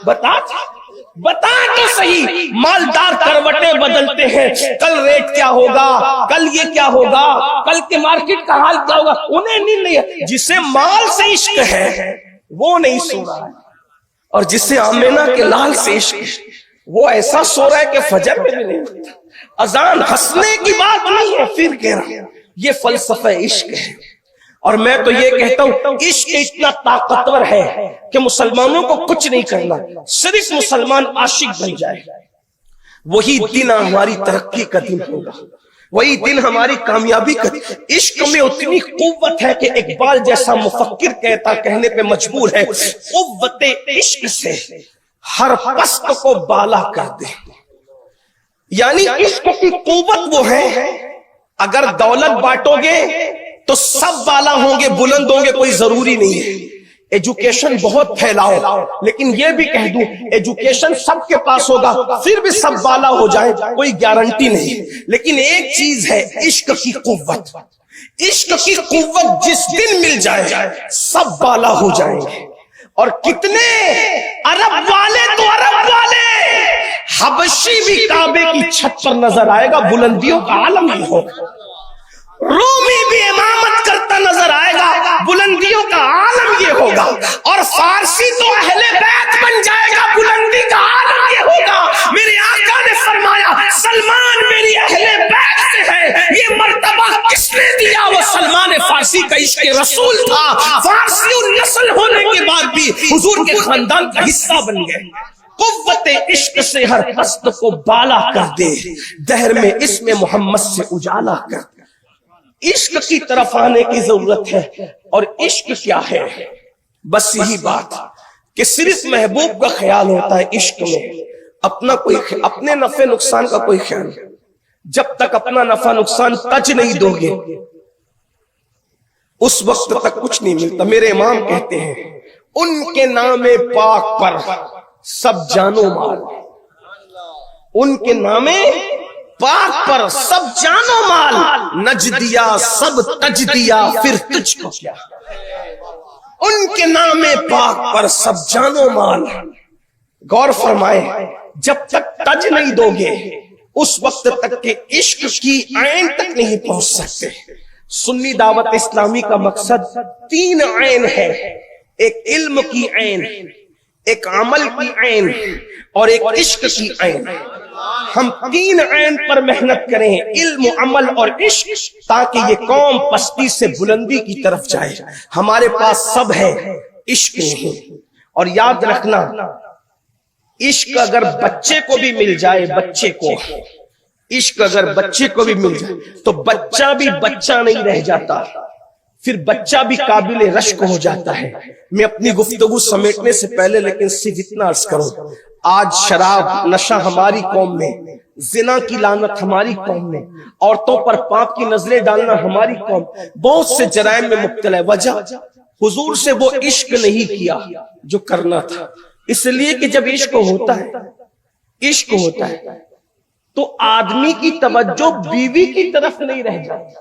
بتا تو صحیح. مالدار کروٹیں بدلتے ہیں, کل ریٹ کیا ہوگا, کل یہ کیا ہوگا, کل کے مارکیٹ کا حال کیا ہوگا, انہیں نہیں. جسے مال سے عشق ہے وہ نہیں سو رہا ہے, اور جسے آمینہ کے لال سے عشق ہے وہ ایسا سو رہا ہے کہ فجر میں بھی نہیں ہوتا. اذان ہنسنے کی بات نہیں ہے, پھر کہہ رہا ہوں یہ فلسفہ عشق ہے. اور میں تو یہ کہتا ہوں عشق اتنا طاقتور ہے کہ مسلمانوں کو کچھ نہیں کرنا, صرف مسلمان عاشق بن جائے, وہی دن ہماری ترقی کا دن ہوگا, وہی دن ہماری کامیابی کا. عشق میں اتنی قوت ہے کہ اقبال جیسا مفکر کہنے پہ مجبور ہے, قوت عشق سے ہر پست کو بالا کر دے. یعنی عشق کی قوت وہ ہے, اگر دولت بانٹو گے تو سب بالا ہوں گے, بلند ہوں گے, کوئی ضروری نہیں ہے. ایجوکیشن بہت پھیلاؤ, لیکن یہ بھی کہہ دوں ایجوکیشن سب کے پاس ہوگا پھر بھی سب بالا ہو جائے, کوئی گارنٹی نہیں. لیکن ایک چیز ہے عشق کی قوت. عشق کی قوت جس دن مل جائے سب بالا ہو جائیں گے. اور کتنے عرب والے تو عرب والے, حبشی بھی کعبے کی چھت پر نظر آئے گا, بلندیوں کا عالم ہی ہوگا. رومی بھی امامت کرتا نظر آئے گا, بلندیوں کا عالم یہ ہوگا. اور فارسی تو اہل بیت بن جائے گا, بلندی کا عالم یہ ہوگا. میرے آقا نے فرمایا سلمان میری اہل بیت سے ہے. یہ مرتبہ کس نے دیا؟ وہ سلمان فارسی کا عشق رسول تھا. فارسی النسل ہونے کے بعد بھی حضور کے خاندان کا حصہ بن گئے. قوت عشق سے ہر پست کو بالا کر دے, دہر میں اسم محمد سے اجالا کر دے. عشق کی طرف آنے کی ضرورت ہے. اور عشق کیا ہے؟ بس یہی بات کہ صرف محبوب کا خیال ہوتا ہے عشق میں, اپنے نفع نقصان کا کوئی خیال نہیں. جب تک اپنا نفع نقصان تج نہیں دو گے اس وقت تک کچھ نہیں ملتا. میرے امام کہتے ہیں ان کے نام پاک پر سب جانو مال, ان کے نام پاک پر سب جانو مال, نج دیا سب تج دیا پھر تجھ کو کیا. ان کے نام پاک پر سب جانو مال. غور فرمائے, جب تک تج نہیں دو گے اس وقت تک کہ عشق کی عین تک نہیں پہنچ سکتے. سنی دعوت اسلامی کا مقصد 3 عین ہے, ایک علم کی عین, ایک عمل کی عین اور ایک عشق کی عین. ہم 3 عین پر محنت کریں, علم, عمل اور عشق, تاکہ یہ قوم پستی سے بلندی کی طرف جائے. ہمارے پاس سب ہے, عشق نہیں. اور یاد رکھنا عشق اگر بچے کو بھی مل جائے, عشق اگر بچے کو بھی مل جائے تو بچہ بھی بچہ نہیں رہ جاتا, پھر بچہ بھی قابل رشک ہو جاتا ہے. میں اپنی گفتگو سمیٹنے سے پہلے لیکن صرف اتنا عرض کروں, آج شراب نشہ ہماری قوم میں, زنا کی لعنت ہماری قوم میں, عورتوں پر پاپ کی نظریں ڈالنا ہماری قوم بہت سے جرائم میں مبتلا ہے. وجہ حضور سے وہ عشق نہیں کیا جو کرنا تھا. اس لیے کہ جب عشق ہوتا ہے تو آدمی کی توجہ بیوی کی طرف نہیں رہ جاتی.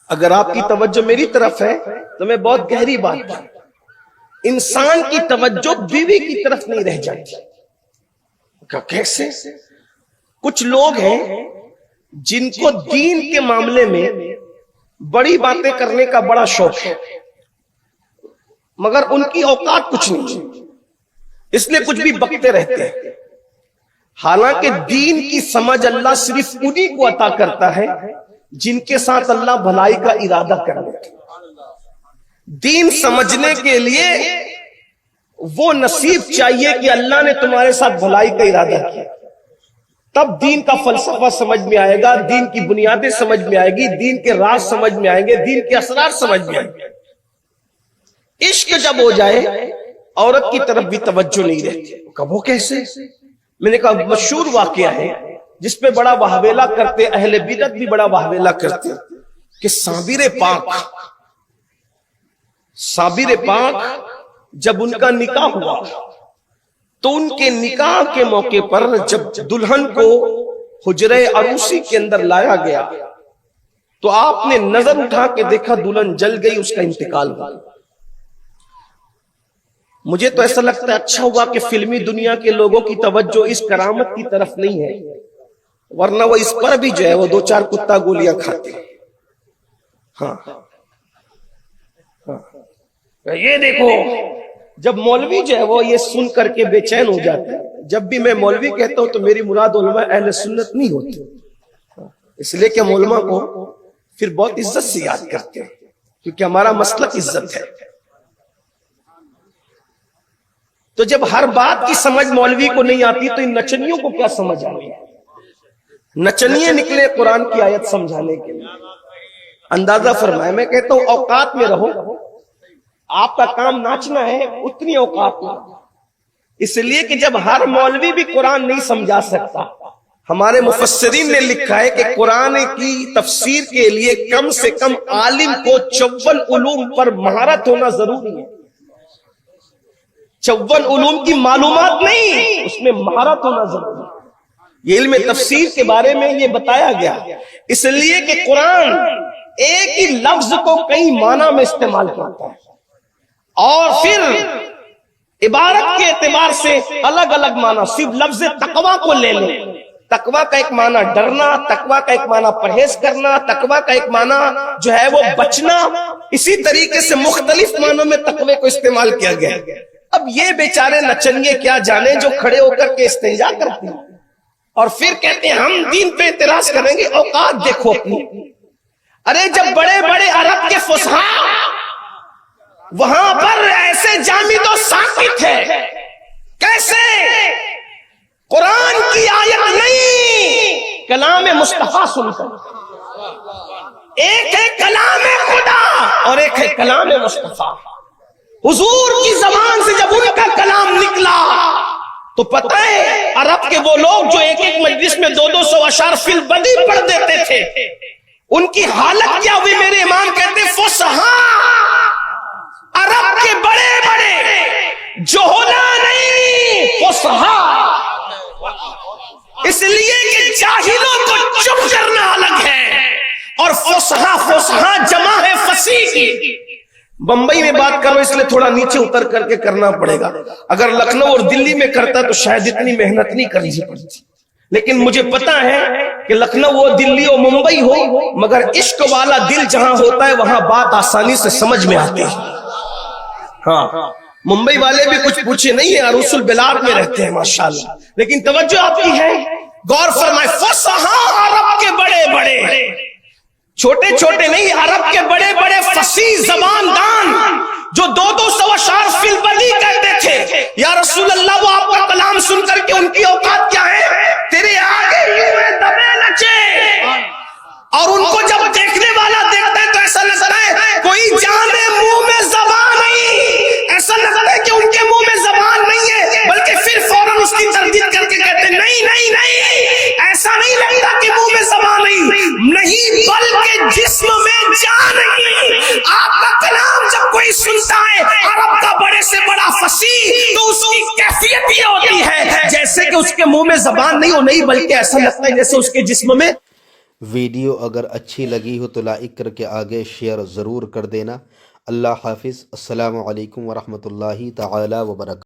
اگر آپ کی توجہ میری طرف ہے تو میں بہت گہری بات کروں, انسان کی توجہ بیوی کی طرف نہیں رہ جاتی. کیسے؟ کچھ لوگ ہیں جن کو دین کے معاملے میں بڑی باتیں کرنے کا بڑا شوق ہے, مگر ان کی اوقات کچھ نہیں, اس لیے کچھ بھی بکتے رہتے ہیں. حالانکہ دین کی سمجھ اللہ صرف انہی کو عطا کرتا ہے جن کے ساتھ اللہ بھلائی کا ارادہ کر لیتا. دین سمجھنے کے لیے وہ نصیب چاہیے کہ اللہ نے تمہارے ساتھ بھلائی کا ارادہ کیا, تب دین کا فلسفہ سمجھ میں آئے گا, دین کی بنیادیں سمجھ میں آئے گی, دین کے راز سمجھ میں آئیں گے, دین کے اسرار سمجھ میں آئیں گے. عشق جب ہو جائے عورت کی طرف بھی توجہ نہیں رہتی. کب وہ کیسے؟ میں نے کہا مشہور واقعہ ہے جس پہ بڑا واہویلا کرتے, اہل بدعت بھی بڑا واہویلا کرتے, کہ صابر پاک جب ان کا نکاح ہوا تو ان کے نکاح کے موقع پر جب دلہن کو حجرے عروسی کے اندر لایا گیا تو آپ نے نظر اٹھا کے دیکھا دلہن جل گئی, اس کا انتقال ہوا. مجھے تو ایسا لگتا ہے اچھا ہوا کہ فلمی دنیا کے لوگوں کی توجہ اس کرامت کی طرف نہیں ہے، ورنہ وہ اس پر بھی جو ہے وہ 2-4 کتا گولیاں کھاتے ہیں۔ ہاں یہ دیکھو، جب مولوی جو ہے وہ یہ سن کر کے بے چین ہو جاتا ہے، جب بھی میں مولوی کہتا ہوں تو میری مراد علماء اہل سنت نہیں ہوتی، اس لیے کہ ہم علماء کو پھر بہت عزت سے یاد کرتے ہیں، کیونکہ ہمارا مسلک عزت ہے۔ تو جب ہر بات کی سمجھ مولوی کو نہیں آتی تو ان نچنیوں کو کیا سمجھ آئی؟ نچنیے نکلے قرآن کی آیت سمجھانے کے لیے۔ اندازہ فرمائے، میں کہتا ہوں اوقات میں رہو، آپ کا کام ناچنا ہے، اتنی اوقات میں، اس لیے کہ جب ہر مولوی بھی قرآن نہیں سمجھا سکتا، ہمارے مفسرین نے لکھا ہے کہ قرآن کی تفسیر کے لیے کم سے کم عالم کو 54 علوم پر مہارت ہونا ضروری ہے۔ 54 علوم کی معلومات نہیں، اس میں مہارت ہونا ضروری ہے۔ یہ علم تفسیر کے بارے میں یہ بتایا گیا، اس لیے کہ قرآن ایک ہی لفظ کو کئی معنی میں استعمال کرتا ہے، اور پھر عبارت کے اعتبار سے الگ الگ معنی۔ صرف لفظ تقویٰ کو لے لیں، تقویٰ کا ایک معنی ڈرنا، تقویٰ کا ایک معنی پرہیز کرنا، تقویٰ کا ایک معنی جو ہے وہ بچنا، اسی طریقے سے مختلف معنوں میں تقوی کو استعمال کیا گیا۔ اب یہ بیچارے نچنیے کیا جانے جو کھڑے ہو کر کے استنجا کرتے ہیں اور پھر کہتے ہیں ہم دین پہ اعتراض کریں گے۔ اوقات دیکھو اپنی۔ ارے جب بڑے بڑے عرب کے فصحاء وہاں پر ایسے جامد و ساکت ہے، کیسے قرآن کی آیت نہیں، کلام مصطفیٰ سن کر، ایک ہے کلام خدا اور ایک ہے کلام مصطفیٰ۔ حضور کی زبان سے جب ان کا کلام نکلا تو پتہ ہے عرب کے وہ لوگ جو ایک ایک مجلس میں 200 اشعار فی البدی پڑھ دیتے تھے، ان کی حالت کیا ہوئی؟ میرے امام کہتے فصحاء عرب کے بڑے بڑے، جوہلا نہیں، فصحاء، اس لیے کہ جاہلوں کو چپ کرنا الگ ہے اور فصحاء جمع ہے فصیح کی۔ بمبئی میں بات کرو اس لیے تھوڑا نیچے اتر کر کے کرنا پڑے گا، اگر لکھنؤ اور دلی میں کرتا تو شاید اتنی محنت نہیں کرنی پڑتی، لیکن مجھے پتا ہے کہ لکھنؤ ہو، دلی ہو، ممبئی ہو، مگر عشق والا دل جہاں ہوتا ہے وہاں بات آسانی سے سمجھ میں آتی ہے۔ ہاں ممبئی والے بھی کچھ پوچھے نہیں ہیں، عروس البلاد میں رہتے ہیں ماشاءاللہ، لیکن توجہ آپ کی ہے، غور فرمائے، فصحاء عرب کے بڑے بڑے، چھوٹے چھوٹے نہیں، عرب کے بڑے بڑے فصیح زبان دان جو 200 اشعار فی البدی کہتے تھے۔ یا رسول اللہ وہ آپ کا کلام سن کر کے ان کی اوقات کیا ہے؟ تیرے آگے یوں دبے نچے، اور ان کو جب دیکھنے والا دیکھتا ہے تو ایسا لگتا ہے کوئی جانے منہ میں زبان نہیں، ایسا لگتا ہے کہ ان کے منہ میں زبان نہیں ہے، بلکہ پھر فوراً اس کی تردید کر کے کہتے ہیں نہیں نہیں نہیں، ایسا نہیں لگتا کہ منہ میں زبان نہیں، بلکہ جسم میں جان نہیں۔ آپ کا کلام جب کوئی سنتا ہے عرب کا بڑے سے بڑا فصیح تو اس کی کیفیت یہ ہوتی ہے جیسے کہ اس کے منہ میں زبان نہیں ہو، نہیں بلکہ ایسا لگتا ہے جیسے اس کے جسم میں۔ ویڈیو اگر اچھی لگی ہو تو لائک کر کے آگے شیئر ضرور کر دینا۔ اللہ حافظ، السلام علیکم ورحمۃ اللہ تعالی وبرکاتہ۔